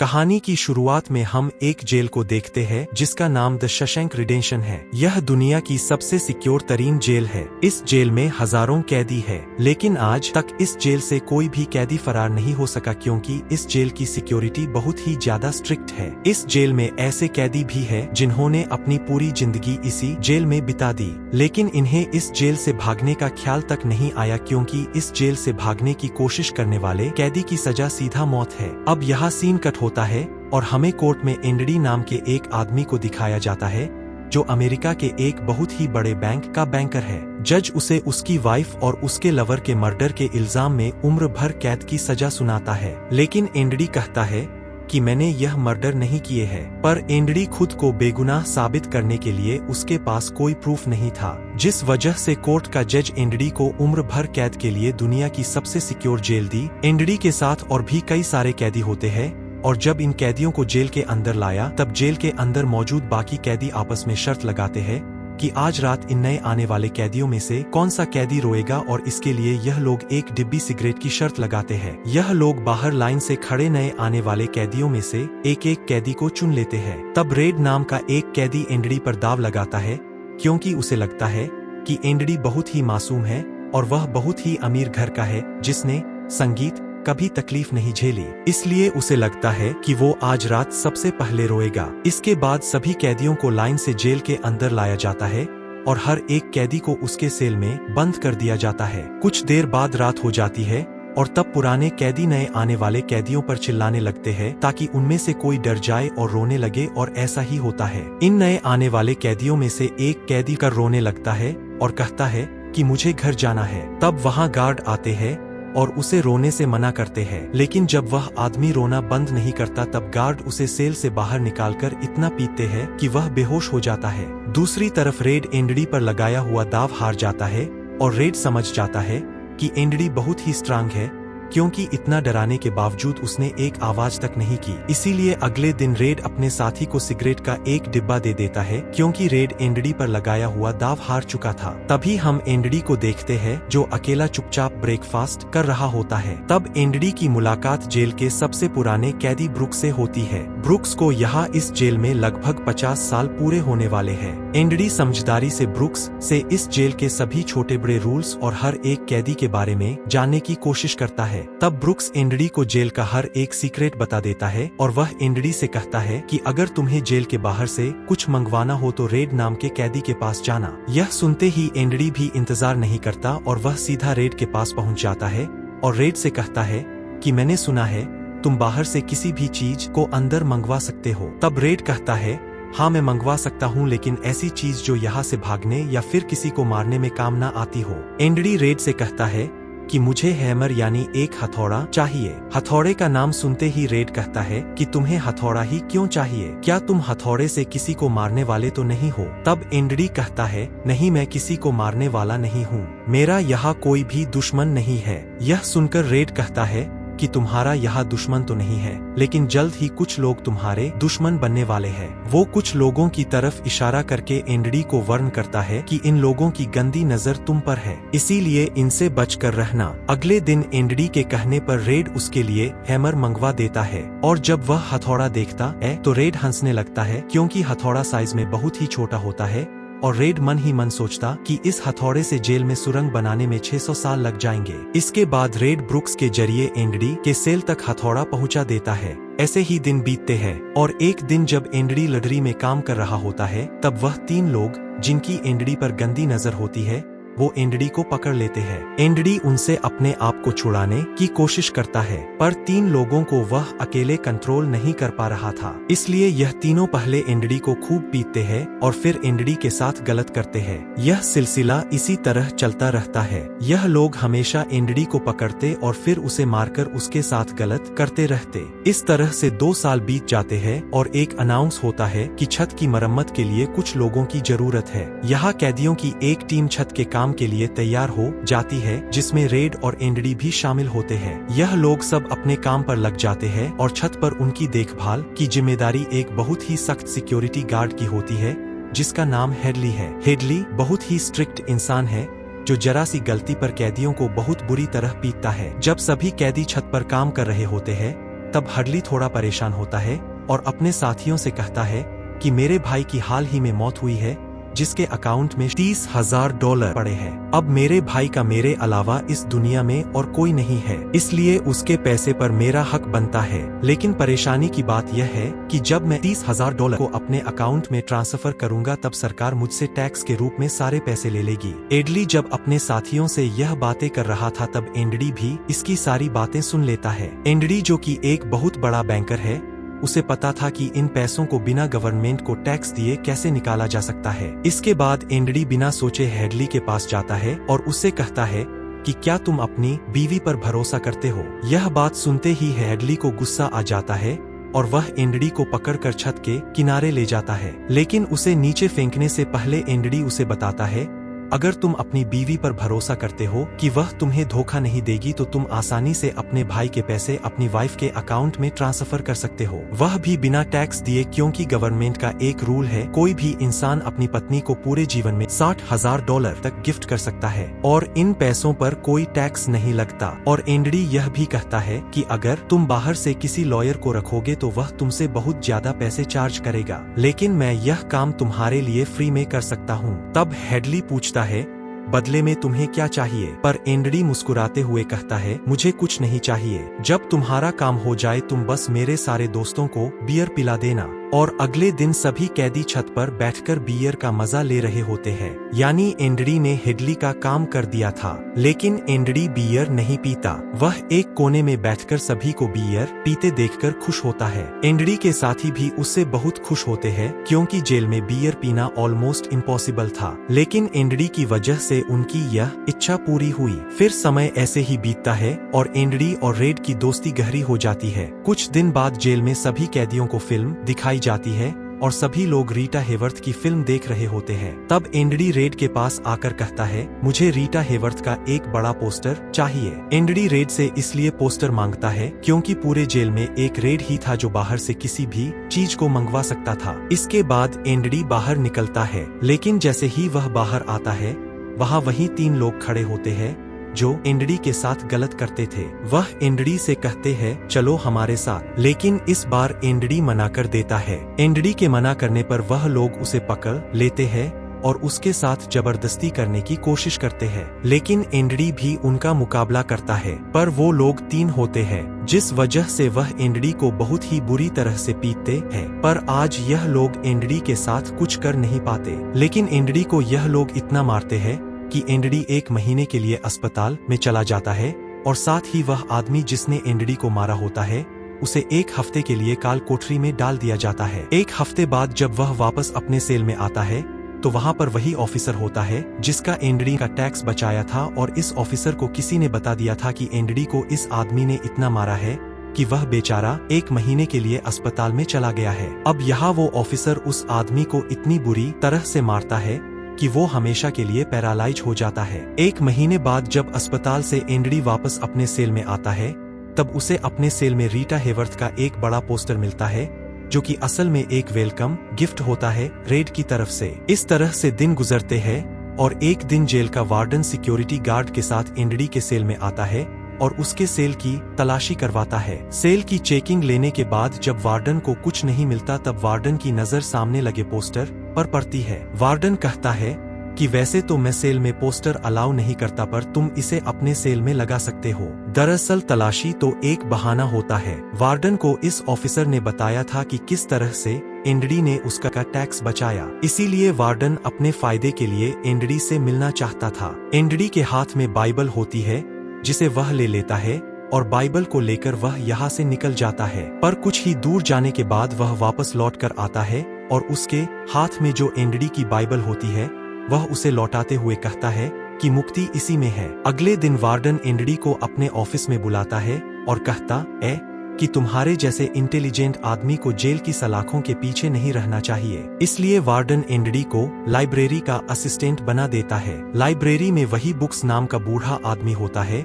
कहानी की शुरुआत में हम एक जेल को देखते हैं जिसका नाम द शशैंक रिडेम्पशन है। यह दुनिया की सबसे सिक्योर तरीन जेल है। इस जेल में हजारों कैदी है, लेकिन आज तक इस जेल से कोई भी कैदी फरार नहीं हो सका क्योंकि इस जेल की सिक्योरिटी बहुत ही ज्यादा स्ट्रिक्ट है। इस जेल में ऐसे कैदी भी है जिन्होंने अपनी पूरी जिंदगी इसी जेल में बिता दी, लेकिन इन्हें इस जेल से भागने का ख्याल तक नहीं आया क्योंकि इस जेल से भागने की कोशिश करने वाले कैदी की सजा सीधा मौत है। अब यहाँ सीन कट होता है और हमें कोर्ट में एंडी नाम के एक आदमी को दिखाया जाता है जो अमेरिका के एक बहुत ही बड़े बैंक का बैंकर है। जज उसे उसकी वाइफ और उसके लवर के मर्डर के इल्जाम में उम्र भर कैद की सजा सुनाता है, लेकिन एंडी कहता है कि मैंने यह मर्डर नहीं किए हैं। पर एंडी खुद को बेगुनाह साबित करने के लिए उसके पास कोई प्रूफ नहीं था, जिस वजह से कोर्ट का जज एंडी को उम्र भर कैद के लिए दुनिया की सबसे सिक्योर जेल दी। एंडी के साथ और भी कई सारे कैदी होते हैं और जब इन कैदियों को जेल के अंदर लाया तब जेल के अंदर मौजूद बाकी कैदी आपस में शर्त लगाते हैं कि आज रात इन नए आने वाले कैदियों में से कौन सा कैदी रोएगा, और इसके लिए यह लोग एक डिब्बी सिगरेट की शर्त लगाते हैं। यह लोग बाहर लाइन से खड़े नए आने वाले कैदियों में से एक एक कैदी को चुन लेते हैं। तब रेड नाम का एक कैदी एंडी पर दाव लगाता है क्योंकि उसे लगता है कि एंडी बहुत ही मासूम है और वह बहुत ही अमीर घर का है जिसने संगीत कभी तकलीफ नहीं झेली, इसलिए उसे लगता है कि वो आज रात सबसे पहले रोएगा। इसके बाद सभी कैदियों को लाइन से जेल के अंदर लाया जाता है और हर एक कैदी को उसके सेल में बंद कर दिया जाता है। कुछ देर बाद रात हो जाती है और तब पुराने कैदी नए आने वाले कैदियों पर चिल्लाने लगते हैं ताकि उनमें से कोई डर जाए और रोने लगे, और ऐसा ही होता है। इन नए आने वाले कैदियों में से एक कैदी कर रोने लगता है और कहता है कि मुझे घर जाना है। तब वहाँ गार्ड आते हैं और उसे रोने से मना करते हैं, लेकिन जब वह आदमी रोना बंद नहीं करता तब गार्ड उसे सेल से बाहर निकालकर इतना पीटते हैं कि वह बेहोश हो जाता है। दूसरी तरफ रेड एंडी पर लगाया हुआ दाव हार जाता है और रेड समझ जाता है कि एंडी बहुत ही स्ट्रांग है क्योंकि इतना डराने के बावजूद उसने एक आवाज तक नहीं की। इसीलिए अगले दिन रेड अपने साथी को सिगरेट का एक डिब्बा दे देता है क्योंकि रेड एंडी पर लगाया हुआ दाव हार चुका था। तभी हम एंडी को देखते हैं जो अकेला चुपचाप ब्रेकफास्ट कर रहा होता है। तब एंडी की मुलाकात जेल के सबसे पुराने कैदी ब्रुक्स से होती है। ब्रुक्स को यहाँ इस जेल में लगभग 50 साल पूरे होने वाले हैं। एंडी समझदारी से ब्रुक्स से इस जेल के सभी छोटे बड़े रूल्स और हर एक कैदी के बारे में जानने की कोशिश करता है। तब ब्रुक्स एंडी को जेल का हर एक सीक्रेट बता देता है और वह एंडी से कहता है कि अगर तुम्हें जेल के बाहर से कुछ मंगवाना हो तो रेड नाम के कैदी के पास जाना। यह सुनते ही एंडी भी इंतजार नहीं करता और वह सीधा रेड के पास पहुंच जाता है और रेड से कहता है कि मैंने सुना है तुम बाहर से किसी भी चीज को अंदर मंगवा सकते हो। तब रेड कहता है हाँ मैं मंगवा सकता हूँ, लेकिन ऐसी चीज जो यहाँ से भागने या फिर किसी को मारने में काम ना आती हो। एंडी रेड से कहता है कि मुझे हैमर यानी एक हथौड़ा चाहिए। हथौड़े का नाम सुनते ही रेड कहता है कि तुम्हें हथौड़ा ही क्यों चाहिए, क्या तुम हथौड़े से किसी को मारने वाले तो नहीं हो। तब एंडी कहता है नहीं मैं किसी को मारने वाला नहीं हूँ, मेरा यहाँ कोई भी दुश्मन नहीं है। यह सुनकर रेड कहता है कि तुम्हारा यहाँ दुश्मन तो नहीं है, लेकिन जल्द ही कुछ लोग तुम्हारे दुश्मन बनने वाले हैं। वो कुछ लोगों की तरफ इशारा करके एंडी को वार्न करता है कि इन लोगों की गंदी नजर तुम पर है, इसीलिए इनसे बचकर रहना। अगले दिन एंडी के कहने पर रेड उसके लिए हैमर मंगवा देता है और जब वह हथौड़ा देखता है तो रेड हंसने लगता है क्योंकि हथौड़ा साइज में बहुत ही छोटा होता है और रेड मन ही मन सोचता कि इस हथौड़े से जेल में सुरंग बनाने में 600 साल लग जाएंगे। इसके बाद रेड ब्रुक्स के जरिए एंडी के सेल तक हथौड़ा पहुंचा देता है। ऐसे ही दिन बीतते हैं और एक दिन जब एंडी लड़री में काम कर रहा होता है तब वह 3 लोग जिनकी एंडी पर गंदी नजर होती है वो एंडी को पकड़ लेते हैं। एंडी उनसे अपने आप को छुड़ाने की कोशिश करता है पर 3 लोगों को वह अकेले कंट्रोल नहीं कर पा रहा था, इसलिए यह तीनों पहले एंडी को खूब पीटते हैं और फिर एंडी के साथ गलत करते हैं। यह सिलसिला इसी तरह चलता रहता है। यह लोग हमेशा एंडी को पकड़ते और फिर उसे मारकर उसके साथ गलत करते रहते। इस तरह से 2 साल बीत जाते हैं और एक अनाउंस होता है कि छत की मरम्मत के लिए कुछ लोगों की जरूरत है। यहाँ कैदियों की एक टीम छत के काम के लिए तैयार हो जाती है जिसमें रेड और एंडी भी शामिल होते हैं। यह लोग सब अपने काम पर लग जाते हैं और छत पर उनकी देखभाल की जिम्मेदारी एक बहुत ही सख्त सिक्योरिटी गार्ड की होती है जिसका नाम हेडली है। हेडली बहुत ही स्ट्रिक्ट इंसान है जो जरा सी गलती पर कैदियों को बहुत बुरी तरह पीटता है। जब सभी कैदी छत पर काम कर रहे होते हैं तब हेडली थोड़ा परेशान होता है और अपने साथियों से कहता है कि मेरे भाई की हाल ही में मौत हुई है, जिसके अकाउंट में $30,000 पड़े हैं। अब मेरे भाई का मेरे अलावा इस दुनिया में और कोई नहीं है, इसलिए उसके पैसे पर मेरा हक बनता है। लेकिन परेशानी की बात यह है कि जब मैं $30,000 को अपने अकाउंट में ट्रांसफर करूंगा तब सरकार मुझसे टैक्स के रूप में सारे पैसे ले लेगी। एडली जब अपने साथियों से यह बातें कर रहा था तब एंड्री भी इसकी सारी बातें सुन लेता है। एंड्री जो कि एक बहुत बड़ा बैंकर है, उसे पता था कि इन पैसों को बिना गवर्नमेंट को टैक्स दिए कैसे निकाला जा सकता है। इसके बाद एंड्री बिना सोचे हेडली के पास जाता है और उससे कहता है कि क्या तुम अपनी बीवी पर भरोसा करते हो। यह बात सुनते ही हेडली को गुस्सा आ जाता है और वह एंड्री को पकड़कर छत के किनारे ले जाता है, लेकिन उसे नीचे फेंकने से पहले एंड्री उसे बताता है, अगर तुम अपनी बीवी पर भरोसा करते हो कि वह तुम्हें धोखा नहीं देगी तो तुम आसानी से अपने भाई के पैसे अपनी वाइफ के अकाउंट में ट्रांसफर कर सकते हो, वह भी बिना टैक्स दिए, क्योंकि गवर्नमेंट का एक रूल है, कोई भी इंसान अपनी पत्नी को पूरे जीवन में $60,000 तक गिफ्ट कर सकता है और इन पैसों पर कोई टैक्स नहीं लगता। और एंड्री यह भी कहता है कि अगर तुम बाहर से किसी लॉयर को रखोगे तो वह तुमसे बहुत ज्यादा पैसे चार्ज करेगा, लेकिन मैं यह काम तुम्हारे लिए फ्री में कर सकता हूँ। तब हेडली पूछता है, बदले में तुम्हें क्या चाहिए? पर एंड्री मुस्कुराते हुए कहता है, मुझे कुछ नहीं चाहिए, जब तुम्हारा काम हो जाए तुम बस मेरे सारे दोस्तों को बियर पिला देना। और अगले दिन सभी कैदी छत पर बैठकर बियर का मजा ले रहे होते हैं, यानी एंड्री ने हेडली का काम कर दिया था। लेकिन एंड्री बियर नहीं पीता, वह एक कोने में बैठकर सभी को बियर पीते देखकर खुश होता है। एंड्री के साथी भी उससे बहुत खुश होते हैं, क्योंकि जेल में बियर पीना ऑलमोस्ट इम्पॉसिबल था, लेकिन एंड्री की वजह से उनकी यह इच्छा पूरी हुई। फिर समय ऐसे ही बीतता है और एंड्री और रेड की दोस्ती गहरी हो जाती है। कुछ दिन बाद जेल में सभी कैदियों को फिल्म दिखाई जाती है और सभी लोग रीटा हेवर्थ की फिल्म देख रहे होते हैं। तब एंड्री रेड के पास आकर कहता है, मुझे रीटा हेवर्थ का एक बड़ा पोस्टर चाहिए। एंड्री रेड से इसलिए पोस्टर मांगता है क्योंकि पूरे जेल में एक रेड ही था जो बाहर से किसी भी चीज को मंगवा सकता था। इसके बाद एंड्री बाहर निकलता है, लेकिन जैसे ही वह बाहर आता है वहाँ वही 3 लोग खड़े होते हैं जो एंड्री के साथ गलत करते थे। वह एंड्री से कहते हैं, चलो हमारे साथ, लेकिन इस बार एंड्री मना कर देता है। एंड्री के मना करने पर वह लोग उसे पकड़ लेते हैं और उसके साथ जबरदस्ती करने की कोशिश करते हैं, लेकिन एंड्री भी उनका मुकाबला करता है, पर वो लोग 3 होते हैं, जिस वजह से वह एंड्री को बहुत ही बुरी तरह से पीटते हैं। पर आज यह लोग एंड्री के साथ कुछ कर नहीं पाते, लेकिन एंड्री को यह लोग इतना मारते हैं कि एंड्री 1 महीने के लिए अस्पताल में चला जाता है और साथ ही वह आदमी जिसने एंड्री को मारा होता है उसे 1 हफ्ते के लिए काल कोठरी में डाल दिया जाता है। 1 हफ्ते बाद जब वह वापस अपने सेल में आता है तो वहाँ पर वही ऑफिसर होता है जिसका एंड्री का टैक्स बचाया था, और इस ऑफिसर को किसी ने बता दिया था कि एंड्री को इस आदमी ने इतना मारा है कि वह बेचारा 1 महीने के लिए अस्पताल में चला गया है। अब यहाँ वो ऑफिसर उस आदमी को इतनी बुरी तरह से मारता है कि वो हमेशा के लिए पैरालाइज हो जाता है। 1 महीने बाद जब अस्पताल से एंड्री वापस अपने सेल में आता है तब उसे अपने सेल में रीटा हेवर्थ का एक बड़ा पोस्टर मिलता है, जो कि असल में एक वेलकम गिफ्ट होता है रेड की तरफ से। इस तरह से दिन गुजरते हैं और एक दिन जेल का वार्डन सिक्योरिटी गार्ड के साथ एंड्री के सेल में आता है और उसके सेल की तलाशी करवाता है। सेल की चेकिंग लेने के बाद जब वार्डन को कुछ नहीं मिलता तब वार्डन की नजर सामने लगे पोस्टर पर पड़ती है। वार्डन कहता है कि वैसे तो मैं सेल में पोस्टर अलाउ नहीं करता, पर तुम इसे अपने सेल में लगा सकते हो। दरअसल तलाशी तो एक बहाना होता है। वार्डन को इस ऑफिसर ने बताया था कि किस तरह से एंड्री ने उसका टैक्स बचाया, इसीलिए वार्डन अपने फायदे के लिए एंड्री से मिलना चाहता था। एंड्री के हाथ में बाइबल होती है जिसे वह ले लेता है और बाइबल को लेकर वह यहाँ से निकल जाता है, पर कुछ ही दूर जाने के बाद वह वापस लौट कर आता है और उसके हाथ में जो एंड्री की बाइबल होती है वह उसे लौटाते हुए कहता है कि मुक्ति इसी में है। अगले दिन वार्डन एंड्री को अपने ऑफिस में बुलाता है और कहता है कि तुम्हारे जैसे इंटेलिजेंट आदमी को जेल की सलाखों के पीछे नहीं रहना चाहिए। इसलिए वार्डन एंड्री को लाइब्रेरी का असिस्टेंट बना देता है। लाइब्रेरी में वही बुक्स नाम का बूढ़ा आदमी होता है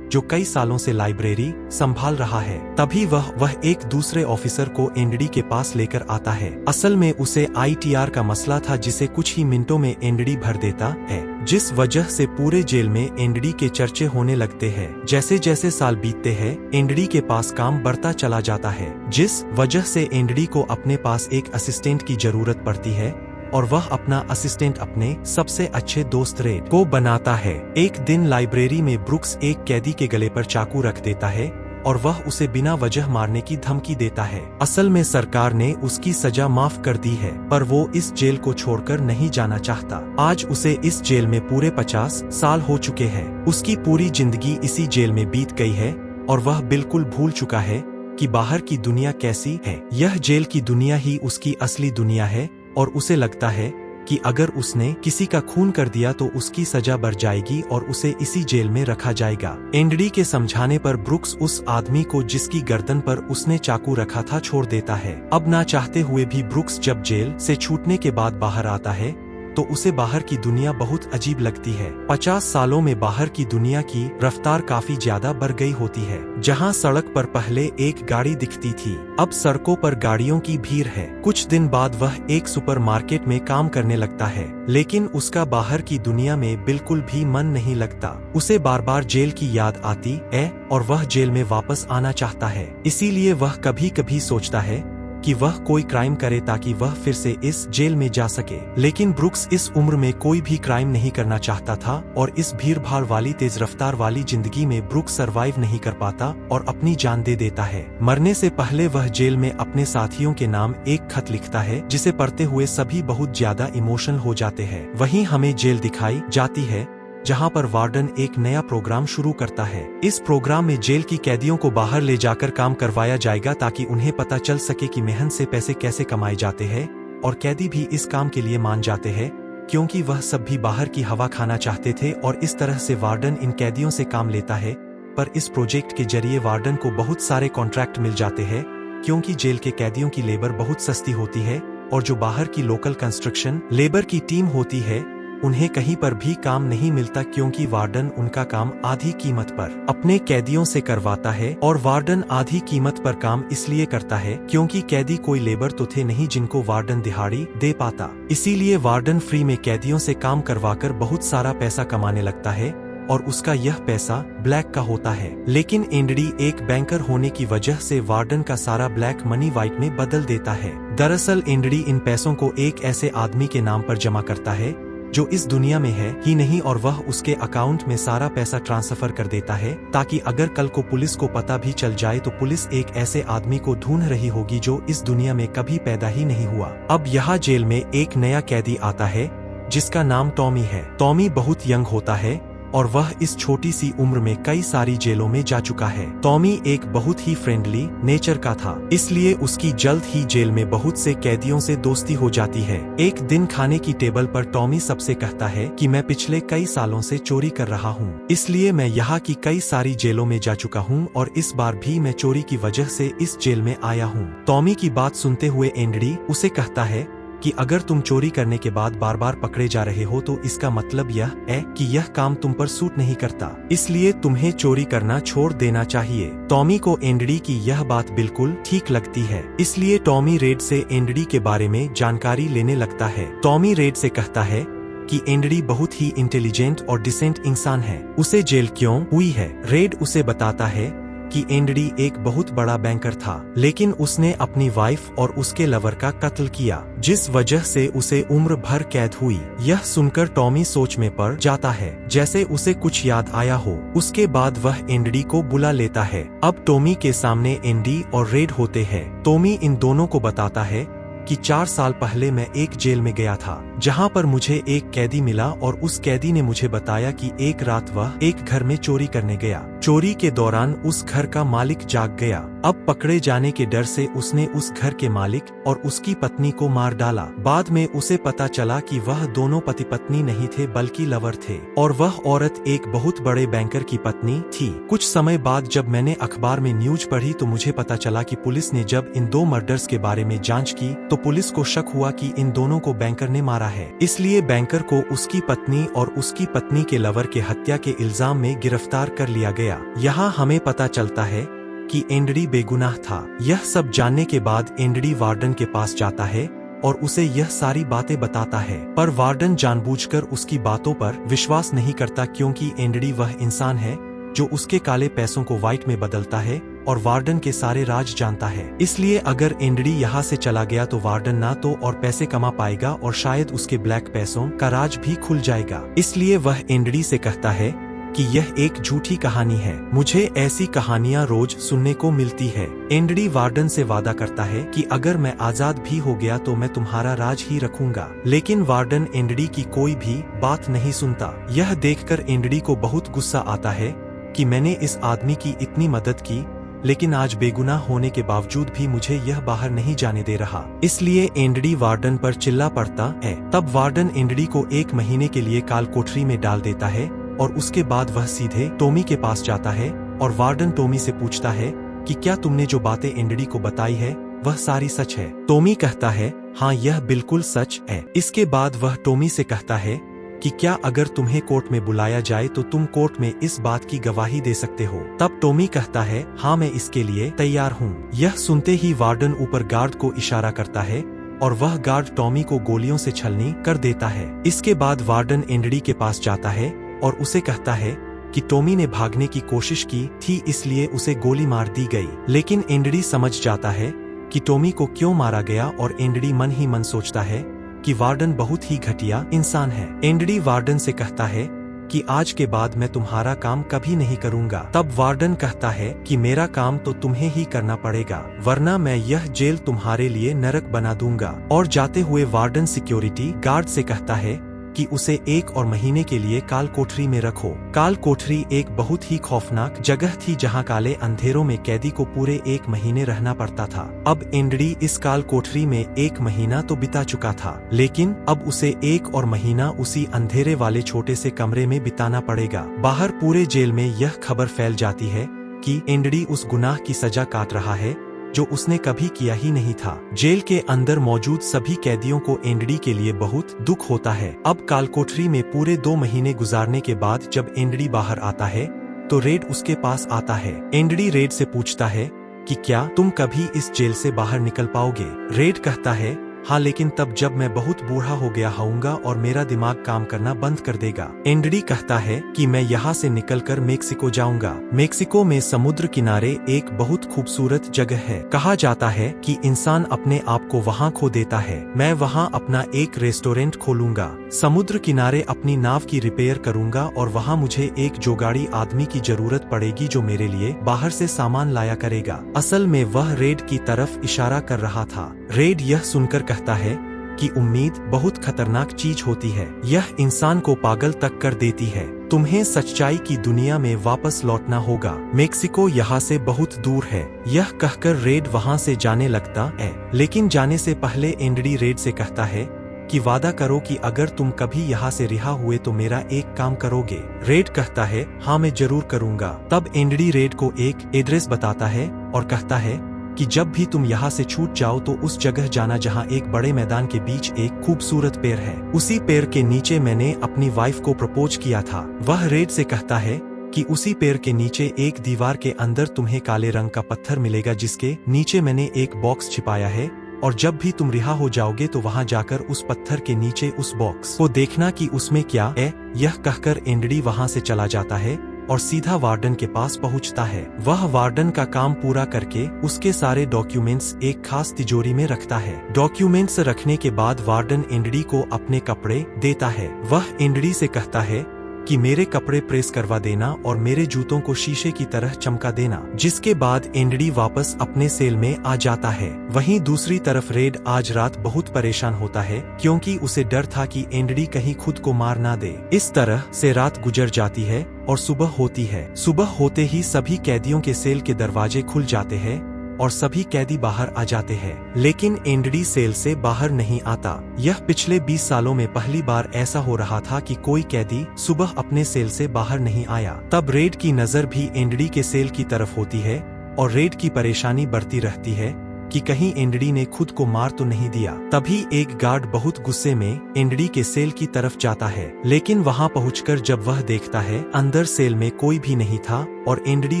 जो कई सालों से लाइब्रेरी संभाल रहा है। तभी वह एक दूसरे ऑफिसर को एनडी के पास लेकर आता है। असल में उसे आईटीआर का मसला था जिसे कुछ ही मिनटों में एनडी भर देता है, जिस वजह से पूरे जेल में एनडी के चर्चे होने लगते हैं। जैसे जैसे साल बीतते हैं एनडी के पास काम बढ़ता चला जाता है, जिस वजह से एनडी को अपने पास एक असिस्टेंट की जरूरत पड़ती है और वह अपना असिस्टेंट अपने सबसे अच्छे दोस्त रेड को बनाता है। एक दिन लाइब्रेरी में ब्रुक्स एक कैदी के गले पर चाकू रख देता है और वह उसे बिना वजह मारने की धमकी देता है। असल में सरकार ने उसकी सजा माफ कर दी है, पर वो इस जेल को छोड़कर नहीं जाना चाहता। आज उसे इस जेल में पूरे 50 साल हो चुके हैं। उसकी पूरी जिंदगी इसी जेल में बीत गई है और वह बिल्कुल भूल चुका है कि बाहर की दुनिया कैसी है। यह जेल की दुनिया ही उसकी असली दुनिया है और उसे लगता है कि अगर उसने किसी का खून कर दिया तो उसकी सजा बढ़ जाएगी और उसे इसी जेल में रखा जाएगा। एनडी के समझाने पर ब्रुक्स उस आदमी को जिसकी गर्दन पर उसने चाकू रखा था छोड़ देता है। अब ना चाहते हुए भी ब्रुक्स जब जेल से छूटने के बाद बाहर आता है तो उसे बाहर की दुनिया बहुत अजीब लगती है। 50 सालों में बाहर की दुनिया की रफ्तार काफी ज्यादा बढ़ गई होती है। जहां सड़क पर पहले एक गाड़ी दिखती थी, अब सड़कों पर गाड़ियों की भीड़ है। कुछ दिन बाद वह एक सुपरमार्केट में काम करने लगता है, लेकिन उसका बाहर की दुनिया में बिल्कुल भी मन नहीं लगता। उसे बार बार जेल की याद आती है और वह जेल में वापस आना चाहता है। इसीलिए वह कभी कभी सोचता है कि वह कोई क्राइम करे ताकि वह फिर से इस जेल में जा सके। लेकिन ब्रुक्स इस उम्र में कोई भी क्राइम नहीं करना चाहता था और इस भीड़ भाड़ वाली तेज रफ्तार वाली जिंदगी में ब्रुक्स सरवाइव नहीं कर पाता और अपनी जान दे देता है। मरने से पहले वह जेल में अपने साथियों के नाम एक खत लिखता है, जिसे पढ़ते हुए सभी बहुत ज्यादा इमोशनल हो जाते हैं। वहीं हमें जेल दिखाई जाती है जहां पर वार्डन एक नया प्रोग्राम शुरू करता है। इस प्रोग्राम में जेल की कैदियों को बाहर ले जाकर काम करवाया जाएगा ताकि उन्हें पता चल सके कि मेहनत से पैसे कैसे कमाए जाते हैं, और कैदी भी इस काम के लिए मान जाते हैं क्योंकि वह सब भी बाहर की हवा खाना चाहते थे। और इस तरह से वार्डन इन कैदियों से काम लेता है। पर इस प्रोजेक्ट के जरिए वार्डन को बहुत सारे कॉन्ट्रैक्ट मिल जाते हैं क्योंकि जेल के कैदियों की लेबर बहुत सस्ती होती है और जो बाहर की लोकल कंस्ट्रक्शन लेबर की टीम होती है उन्हें कहीं पर भी काम नहीं मिलता क्योंकि वार्डन उनका काम आधी कीमत पर अपने कैदियों से करवाता है। और वार्डन आधी कीमत पर काम इसलिए करता है क्योंकि कैदी कोई लेबर तो थे नहीं जिनको वार्डन दिहाड़ी दे पाता। इसीलिए वार्डन फ्री में कैदियों से काम करवाकर बहुत सारा पैसा कमाने लगता है और उसका यह पैसा ब्लैक का होता है। लेकिन एनडी एक बैंकर होने की वजह से वार्डन का सारा ब्लैक मनी व्हाइट में बदल देता है। दरअसल एनडी इन पैसों को एक ऐसे आदमी के नाम पर जमा करता है जो इस दुनिया में है ही नहीं और वह उसके अकाउंट में सारा पैसा ट्रांसफर कर देता है ताकि अगर कल को पुलिस को पता भी चल जाए तो पुलिस एक ऐसे आदमी को ढूंढ रही होगी जो इस दुनिया में कभी पैदा ही नहीं हुआ। अब यहाँ जेल में एक नया कैदी आता है जिसका नाम टॉमी है। टॉमी बहुत यंग होता है और वह इस छोटी सी उम्र में कई सारी जेलों में जा चुका है। टॉमी एक बहुत ही फ्रेंडली नेचर का था, इसलिए उसकी जल्द ही जेल में बहुत से कैदियों से दोस्ती हो जाती है। एक दिन खाने की टेबल पर टॉमी सबसे कहता है कि मैं पिछले कई सालों से चोरी कर रहा हूँ, इसलिए मैं यहाँ की कई सारी जेलों में जा चुका हूँ और इस बार भी मैं चोरी की वजह से इस जेल में आया हूँ। टॉमी की बात सुनते हुए एनडी उसे कहता है कि अगर तुम चोरी करने के बाद बार बार पकड़े जा रहे हो तो इसका मतलब यह है कि यह काम तुम पर सूट नहीं करता, इसलिए तुम्हें चोरी करना छोड़ देना चाहिए। टॉमी को एनडी की यह बात बिल्कुल ठीक लगती है, इसलिए टॉमी रेड से एनडी के बारे में जानकारी लेने लगता है। टॉमी रेड से कहता है कि एनडी बहुत ही इंटेलिजेंट और डिसेंट इंसान है, उसे जेल क्यों हुई है। रेड उसे बताता है कि एनडी एक बहुत बड़ा बैंकर था, लेकिन उसने अपनी वाइफ और उसके लवर का कत्ल किया, जिस वजह से उसे उम्र भर कैद हुई। यह सुनकर टॉमी सोच में पड़ जाता है, जैसे उसे कुछ याद आया हो। उसके बाद वह एनडी को बुला लेता है। अब टॉमी के सामने एनडी और रेड होते हैं। टॉमी इन दोनों को बताता है कि 4 साल पहले मैं एक जेल में गया था जहां पर मुझे एक कैदी मिला और उस कैदी ने मुझे बताया कि एक रात वह एक घर में चोरी करने गया। चोरी के दौरान उस घर का मालिक जाग गया। अब पकड़े जाने के डर से उसने उस घर के मालिक और उसकी पत्नी को मार डाला। बाद में उसे पता चला कि वह दोनों पति पत्नी नहीं थे बल्कि लवर थे और वह औरत एक बहुत बड़े बैंकर की पत्नी थी। कुछ समय बाद जब मैंने अखबार में न्यूज पढ़ी तो मुझे पता चला कि पुलिस ने जब इन 2 मर्डर्स के बारे में जांच की तो पुलिस को शक हुआ कि इन दोनों को बैंकर ने मारा रहा है। इसलिए बैंकर को उसकी पत्नी और उसकी पत्नी के लवर के हत्या के इल्जाम में गिरफ्तार कर लिया गया। यहाँ हमें पता चलता है कि एंड्री बेगुनाह था। यह सब जानने के बाद एंड्री वार्डन के पास जाता है और उसे यह सारी बातें बताता है, पर वार्डन जानबूझकर उसकी बातों पर विश्वास नहीं करता, क्योंकि एंड्री वह इंसान है जो उसके काले पैसों को व्हाइट में बदलता है और वार्डन के सारे राज जानता है। इसलिए अगर एंड्री यहाँ से चला गया तो वार्डन ना तो और पैसे कमा पाएगा और शायद उसके ब्लैक पैसों का राज भी खुल जाएगा। इसलिए वह एंड्री से कहता है कि यह एक झूठी कहानी है, मुझे ऐसी कहानियां रोज सुनने को मिलती है। एंड्री वार्डन से वादा करता है कि अगर मैं आजाद भी हो गया तो मैं तुम्हारा राज ही रखूंगा, लेकिन वार्डन एंड्री की कोई भी बात नहीं सुनता। यह देखकर एंड्री को बहुत गुस्सा आता है कि मैंने इस आदमी की इतनी मदद की, लेकिन आज बेगुनाह होने के बावजूद भी मुझे यह बाहर नहीं जाने दे रहा। इसलिए एंड्री वार्डन पर चिल्ला पड़ता है। तब वार्डन एंड्री को 1 महीने के लिए काल कोठरी में डाल देता है और उसके बाद वह सीधे टॉमी के पास जाता है और वार्डन टॉमी से पूछता है कि क्या तुमने जो बातें एंड्री को बताई है वह सारी सच है। टॉमी कहता है हाँ, यह बिल्कुल सच है। इसके बाद वह टॉमी से कहता है कि क्या अगर तुम्हें कोर्ट में बुलाया जाए तो तुम कोर्ट में इस बात की गवाही दे सकते हो। तब टॉमी कहता है हाँ, मैं इसके लिए तैयार हूँ। यह सुनते ही वार्डन ऊपर गार्ड को इशारा करता है और वह गार्ड टॉमी को गोलियों से छलनी कर देता है। इसके बाद वार्डन एंड्री के पास जाता है और उसे कहता है कि टॉमी ने भागने की कोशिश की थी, इसलिए उसे गोली मार दी गई। लेकिन एंड्री समझ जाता है कि टॉमी को क्यों मारा गया और एंड्री मन ही मन सोचता है कि वार्डन बहुत ही घटिया इंसान है। एंड्री वार्डन से कहता है कि आज के बाद मैं तुम्हारा काम कभी नहीं करूंगा। तब वार्डन कहता है कि मेरा काम तो तुम्हें ही करना पड़ेगा, वरना मैं यह जेल तुम्हारे लिए नरक बना दूंगा। और जाते हुए वार्डन सिक्योरिटी गार्ड से कहता है कि उसे 1 और महीने के लिए काल कोठरी में रखो। काल कोठरी एक बहुत ही खौफनाक जगह थी जहां काले अंधेरों में कैदी को पूरे 1 महीने रहना पड़ता था। अब एंड्री इस काल कोठरी में 1 महीना तो बिता चुका था, लेकिन अब उसे 1 और महीना उसी अंधेरे वाले छोटे से कमरे में बिताना पड़ेगा। बाहर पूरे जेल में यह खबर फैल जाती है कि एंड्री उस गुनाह की सजा काट रहा है जो उसने कभी किया ही नहीं था। जेल के अंदर मौजूद सभी कैदियों को एंड्री के लिए बहुत दुख होता है। अब काल कोठरी में पूरे 2 महीने गुजारने के बाद जब एंड्री बाहर आता है तो रेड उसके पास आता है। एंड्री रेड से पूछता है कि क्या तुम कभी इस जेल से बाहर निकल पाओगे। रेड कहता है हाँ, लेकिन तब जब मैं बहुत बूढ़ा हो गया होऊंगा और मेरा दिमाग काम करना बंद कर देगा। एंड्री कहता है कि मैं यहाँ से निकलकर मेक्सिको जाऊंगा। मेक्सिको में समुद्र किनारे एक बहुत खूबसूरत जगह है। कहा जाता है कि इंसान अपने आप को वहाँ खो देता है। मैं वहाँ अपना एक रेस्टोरेंट खोलूंगा, समुद्र किनारे अपनी नाव की रिपेयर करूंगा और वहाँ मुझे एक जोगाड़ी आदमी की जरूरत पड़ेगी जो मेरे लिए बाहर से सामान लाया करेगा। असल में वह रेड की तरफ इशारा कर रहा था। रेड यह सुनकर कहता है कि उम्मीद बहुत खतरनाक चीज होती है, यह इंसान को पागल तक कर देती है। तुम्हें सच्चाई की दुनिया में वापस लौटना होगा, मेक्सिको यहाँ से बहुत दूर है। यह कहकर रेड वहाँ से जाने लगता है, लेकिन जाने से पहले एंड्री रेड से कहता है कि वादा करो कि अगर तुम कभी यहाँ से रिहा हुए तो मेरा एक काम करोगे। रेड कहता है हाँ, मैं जरूर करूँगा। तब एंड्री रेड को एक एड्रेस बताता है और कहता है कि जब भी तुम यहाँ से छूट जाओ तो उस जगह जाना जहाँ एक बड़े मैदान के बीच एक खूबसूरत पेड़ है। उसी पेड़ के नीचे मैंने अपनी वाइफ को प्रपोज किया था। वह रेड से कहता है कि उसी पेड़ के नीचे एक दीवार के अंदर तुम्हें काले रंग का पत्थर मिलेगा जिसके नीचे मैंने एक बॉक्स छिपाया है, और जब भी तुम रिहा हो जाओगे तो वहाँ जाकर उस पत्थर के नीचे उस बॉक्स को देखना कि उसमें क्या है। यह कहकर एंड्री वहाँ से चला जाता है और सीधा वार्डन के पास पहुंचता है। वह वार्डन का काम पूरा करके उसके सारे डॉक्यूमेंट्स एक खास तिजोरी में रखता है। डॉक्यूमेंट्स रखने के बाद वार्डन एंड्री को अपने कपड़े देता है। वह एंड्री से कहता है कि मेरे कपड़े प्रेस करवा देना और मेरे जूतों को शीशे की तरह चमका देना, जिसके बाद एंड्री वापस अपने सेल में आ जाता है। वहीं दूसरी तरफ रेड आज रात बहुत परेशान होता है क्योंकि उसे डर था कि एंड्री कहीं खुद को मार ना दे। इस तरह से रात गुजर जाती है और सुबह होती है। सुबह होते ही सभी कैदियों के सेल के दरवाजे खुल जाते हैं और सभी कैदी बाहर आ जाते हैं, लेकिन एंड्री सेल से बाहर नहीं आता। यह पिछले 20 सालों में पहली बार ऐसा हो रहा था कि कोई कैदी सुबह अपने सेल से बाहर नहीं आया। तब रेड की नजर भी एंड्री के सेल की तरफ होती है और रेड की परेशानी बढ़ती रहती है कि कहीं एंड्री ने खुद को मार तो नहीं दिया। तभी एक गार्ड बहुत गुस्से में एंड्री के सेल की तरफ जाता है, लेकिन वहां पहुंचकर जब वह देखता है अंदर सेल में कोई भी नहीं था और एंड्री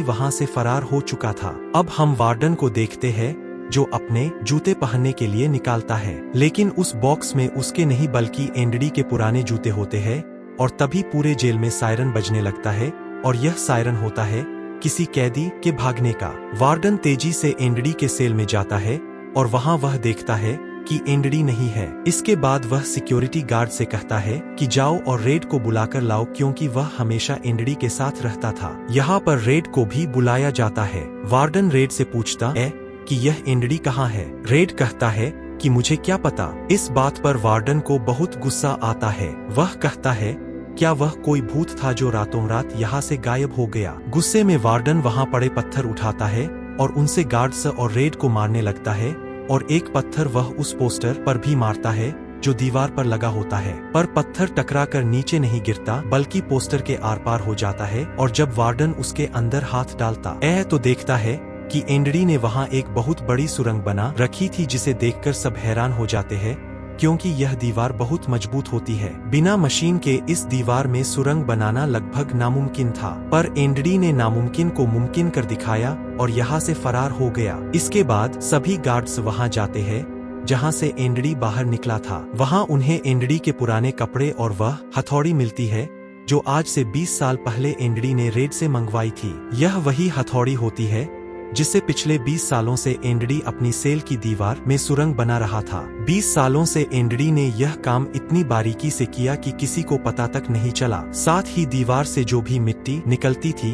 वहां से फरार हो चुका था। अब हम वार्डन को देखते हैं जो अपने जूते पहनने के लिए निकालता है, लेकिन उस बॉक्स में उसके नहीं बल्कि एंड्री के पुराने जूते होते हैं। और तभी पूरे जेल में सायरन बजने लगता है और यह सायरन होता है किसी कैदी के भागने का। वार्डन तेजी से एंड्री के सेल में जाता है और वहां वह देखता है कि एंड्री नहीं है। इसके बाद वह सिक्योरिटी गार्ड से कहता है कि जाओ और रेड को बुलाकर लाओ, क्योंकि वह हमेशा एंड्री के साथ रहता था। यहाँ पर रेड को भी बुलाया जाता है। वार्डन रेड से पूछता है कि यह एंड्री कहाँ है। रेड कहता है कि मुझे क्या पता। इस बात पर वार्डन को बहुत गुस्सा आता है। वह कहता है क्या वह कोई भूत था जो रातों रात यहाँ से गायब हो गया। गुस्से में वार्डन वहाँ पड़े पत्थर उठाता है और उनसे गार्ड्स और रेड को मारने लगता है और एक पत्थर वह उस पोस्टर पर भी मारता है जो दीवार पर लगा होता है, पर पत्थर टकराकर नीचे नहीं गिरता बल्कि पोस्टर के आर पार हो जाता है। और जब वार्डन उसके अंदर हाथ डालता है तो देखता है कि एंड्री ने वहां एक बहुत बड़ी सुरंग बना रखी थी, जिसे देखकर सब हैरान हो जाते हैं क्योंकि यह दीवार बहुत मजबूत होती है। बिना मशीन के इस दीवार में सुरंग बनाना लगभग नामुमकिन था, पर एंड्री ने नामुमकिन को मुमकिन कर दिखाया और यहाँ से फरार हो गया। इसके बाद सभी गार्ड्स वहां जाते हैं जहां से एंड्री बाहर निकला था। वहां उन्हें एंड्री के पुराने कपड़े और वह हथौड़ी मिलती है जो आज से 20 साल पहले एंड्री ने रेड से मंगवाई थी। यह वही हथौड़ी होती है जिससे पिछले 20 सालों से एंड्री अपनी सेल की दीवार में सुरंग बना रहा था। 20 सालों से एंड्री ने यह काम इतनी बारीकी से किया कि किसी को पता तक नहीं चला। साथ ही दीवार से जो भी मिट्टी निकलती थी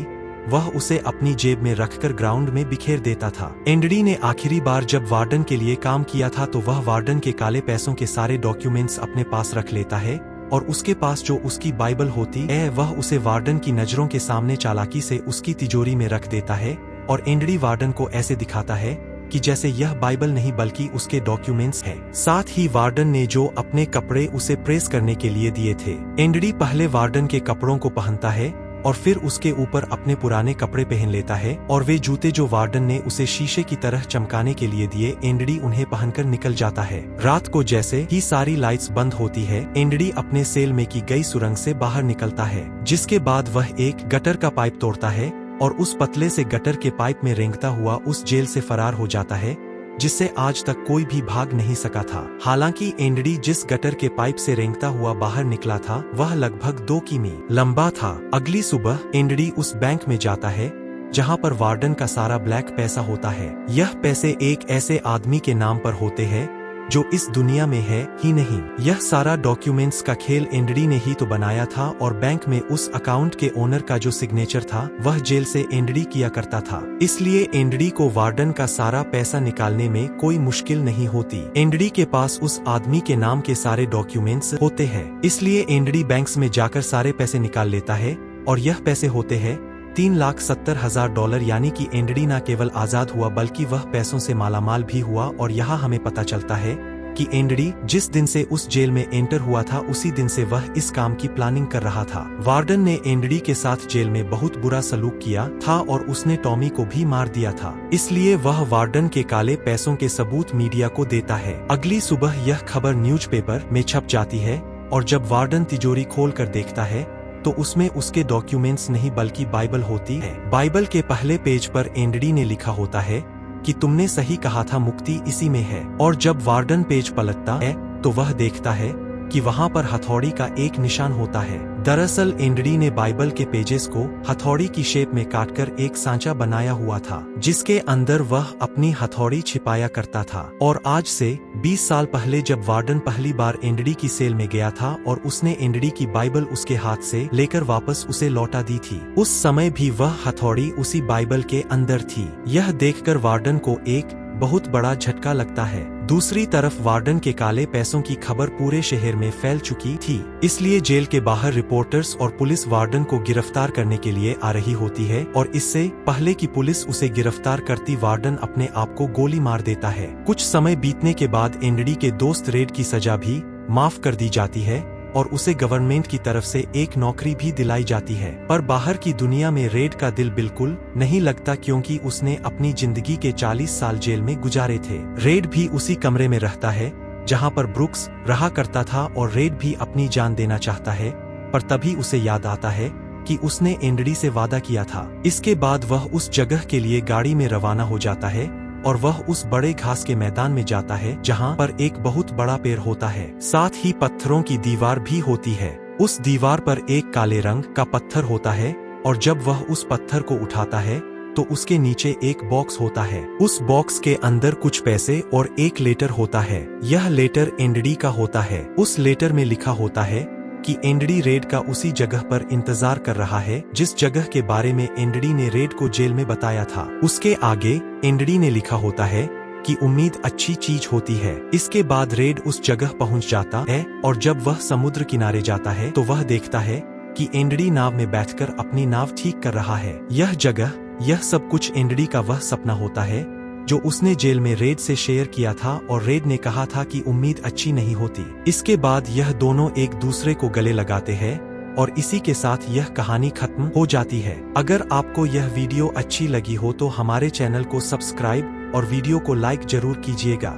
वह उसे अपनी जेब में रखकर ग्राउंड में बिखेर देता था। एंड्री ने आखिरी बार जब वार्डन के लिए काम किया था तो वह वार्डन के काले पैसों के सारे डॉक्यूमेंट्स अपने पास रख लेता है और उसके पास जो उसकी बाइबल होती है वह उसे वार्डन की नजरों के सामने चालाकी से उसकी तिजोरी में रख देता है। और एंड्री वार्डन को ऐसे दिखाता है कि जैसे यह बाइबल नहीं बल्कि उसके डॉक्यूमेंट्स है। साथ ही वार्डन ने जो अपने कपड़े उसे प्रेस करने के लिए दिए थे, एंड्री पहले वार्डन के कपड़ों को पहनता है और फिर उसके ऊपर अपने पुराने कपड़े पहन लेता है और वे जूते जो वार्डन ने उसे शीशे की तरह चमकाने के लिए दिए, एंड्री उन्हें पहनकर निकल जाता है। रात को जैसे ही सारी लाइट्स बंद होती है, एंड्री अपने सेल में की गई सुरंग से बाहर निकलता है, जिसके बाद वह एक गटर का पाइप तोड़ता है और उस पतले से गटर के पाइप में रेंगता हुआ उस जेल से फरार हो जाता है जिससे आज तक कोई भी भाग नहीं सका था। हालांकि एंड्री जिस गटर के पाइप से रेंगता हुआ बाहर निकला था वह लगभग 2 किमी लंबा था। अगली सुबह एंड्री उस बैंक में जाता है जहां पर वार्डन का सारा ब्लैक पैसा होता है। यह पैसे एक ऐसे आदमी के नाम पर होते हैं जो इस दुनिया में है ही नहीं। यह सारा डॉक्यूमेंट्स का खेल एंड्री ने ही तो बनाया था और बैंक में उस अकाउंट के ओनर का जो सिग्नेचर था वह जेल से एंड्री किया करता था। इसलिए एंड्री को वार्डन का सारा पैसा निकालने में कोई मुश्किल नहीं होती। एंड्री के पास उस आदमी के नाम के सारे डॉक्यूमेंट्स होते हैं, इसलिए एंड्री बैंक्स में जाकर सारे पैसे निकाल लेता है और यह पैसे होते हैं $3,70,000। यानी कि एंड्री न केवल आजाद हुआ बल्कि वह पैसों से मालामाल भी हुआ। और यहाँ हमें पता चलता है कि एंड्री जिस दिन से उस जेल में एंटर हुआ था उसी दिन से वह इस काम की प्लानिंग कर रहा था। वार्डन ने एंड्री के साथ जेल में बहुत बुरा सलूक किया था और उसने टॉमी को भी मार दिया था, इसलिए वह वार्डन के काले पैसों के सबूत मीडिया को देता है। अगली सुबह यह खबर न्यूज़पेपर में छप जाती है और जब वार्डन तिजोरी खोल कर देखता है तो उसमें उसके डॉक्यूमेंट्स नहीं बल्कि बाइबल होती है। बाइबल के पहले पेज पर एंड्री ने लिखा होता है कि तुमने सही कहा था, मुक्ति इसी में है। और जब वार्डन पेज पलटता है तो वह देखता है कि वहां पर हथौड़ी का एक निशान होता है। दरअसल एंड्री ने बाइबल के पेजेस को हथौड़ी की शेप में काटकर एक सांचा बनाया हुआ था जिसके अंदर वह अपनी हथौड़ी छिपाया करता था। और आज से 20 साल पहले जब वार्डन पहली बार एंड्री की सेल में गया था और उसने एंड्री की बाइबल उसके हाथ से लेकर वापस उसे लौटा दी थी, उस समय भी वह हथौड़ी उसी बाइबल के अंदर थी। यह देखकर वार्डन को एक बहुत बड़ा झटका लगता है। दूसरी तरफ वार्डन के काले पैसों की खबर पूरे शहर में फैल चुकी थी, इसलिए जेल के बाहर रिपोर्टर्स और पुलिस वार्डन को गिरफ्तार करने के लिए आ रही होती है और इससे पहले कि पुलिस उसे गिरफ्तार करती वार्डन अपने आप को गोली मार देता है। कुछ समय बीतने के बाद एंड्री के दोस्त रेड की सजा भी माफ कर दी जाती है और उसे गवर्नमेंट की तरफ से एक नौकरी भी दिलाई जाती है। पर बाहर की दुनिया में रेड का दिल बिल्कुल नहीं लगता, क्योंकि उसने अपनी जिंदगी के 40 साल जेल में गुजारे थे। रेड भी उसी कमरे में रहता है जहां पर ब्रुक्स रहा करता था, और रेड भी अपनी जान देना चाहता है, पर तभी उसे याद आता है कि उसने एंड्री से वादा किया था। इसके बाद वह उस जगह के लिए गाड़ी में रवाना हो जाता है और वह उस बड़े घास के मैदान में जाता है जहां पर एक बहुत बड़ा पेड़ होता है, साथ ही पत्थरों की दीवार भी होती है। उस दीवार पर एक काले रंग का पत्थर होता है, और जब वह उस पत्थर को उठाता है तो उसके नीचे एक बॉक्स होता है। उस बॉक्स के अंदर कुछ पैसे और एक लेटर होता है। यह लेटर एंड्री का होता है। उस लेटर में लिखा होता है कि एंड्री रेड का उसी जगह पर इंतजार कर रहा है जिस जगह के बारे में एंड्री ने रेड को जेल में बताया था। उसके आगे एंड्री ने लिखा होता है कि उम्मीद अच्छी चीज होती है। इसके बाद रेड उस जगह पहुंच जाता है, और जब वह समुद्र किनारे जाता है तो वह देखता है कि एंड्री नाव में बैठकर अपनी नाव ठीक कर रहा है। यह जगह, यह सब कुछ एंड्री का वह सपना होता है जो उसने जेल में रेड से शेयर किया था, और रेड ने कहा था कि उम्मीद अच्छी नहीं होती। इसके बाद यह दोनों एक दूसरे को गले लगाते हैं, और इसी के साथ यह कहानी खत्म हो जाती है। अगर आपको यह वीडियो अच्छी लगी हो तो हमारे चैनल को सब्सक्राइब और वीडियो को लाइक जरूर कीजिएगा।